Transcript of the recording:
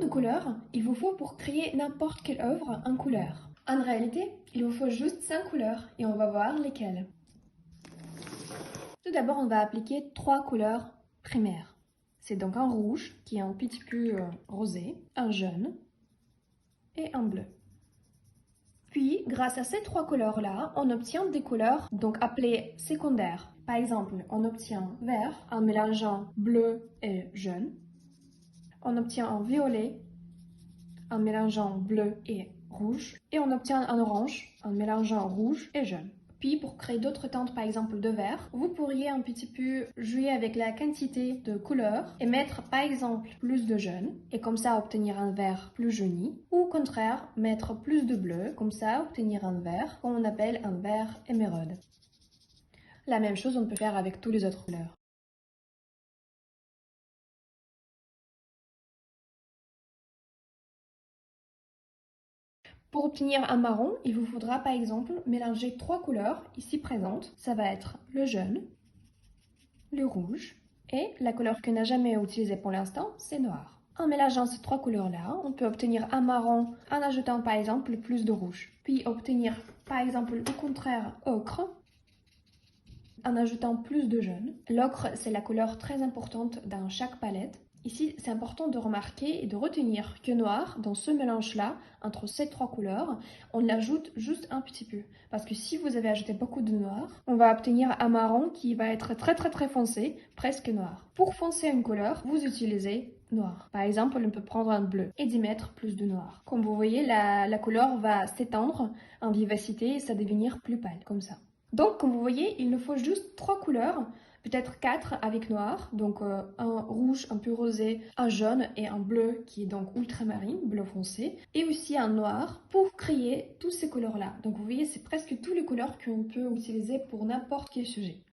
couleurs il vous faut pour créer n'importe quelle œuvre en couleurs? En réalité, il vous faut juste 5 couleurs et on va voir lesquelles. Tout d'abord, on va appliquer 3 couleurs primaires. C'est donc un rouge qui est un petit peu rosé, un jaune et un bleu. Puis, grâce à ces 3 couleurs-là, on obtient des couleurs donc appelées secondaires. Par exemple, on obtient vert en mélangeant bleu et jaune. On obtient un violet en mélangeant bleu et rouge. Et on obtient un orange en mélangeant rouge et jaune. Puis pour créer d'autres teintes, par exemple de vert, vous pourriez un petit peu jouer avec la quantité de couleurs et mettre par exemple plus de jaune et comme ça obtenir un vert plus jauni. Ou au contraire, mettre plus de bleu, comme ça obtenir un vert qu'on appelle un vert émeraude. La même chose on peut faire avec toutes les autres couleurs. Pour obtenir un marron, il vous faudra par exemple mélanger 3 couleurs ici présentes. Ça va être le jaune, le rouge et la couleur qu'on n'a jamais utilisée pour l'instant, c'est noir. En mélangeant ces 3 couleurs-là, on peut obtenir un marron en ajoutant par exemple plus de rouge. Puis obtenir par exemple au contraire ocre en ajoutant plus de jaune. L'ocre, c'est la couleur très importante dans chaque palette. Ici, c'est important de remarquer et de retenir que noir, dans ce mélange-là, entre ces 3 couleurs, on l'ajoute juste un petit peu. Parce que si vous avez ajouté beaucoup de noir, on va obtenir un marron qui va être très foncé, presque noir. Pour foncer une couleur, vous utilisez noir. Par exemple, on peut prendre un bleu et d'y mettre plus de noir. Comme vous voyez, la couleur va s'étendre en vivacité et ça va devenir plus pâle, comme ça. Donc, comme vous voyez, il nous faut juste 3 couleurs, peut-être 4 avec noir, donc un rouge un peu rosé, un jaune et un bleu qui est donc ultramarine, bleu foncé, et aussi un noir pour créer toutes ces couleurs-là. Donc vous voyez, c'est presque toutes les couleurs qu'on peut utiliser pour n'importe quel sujet.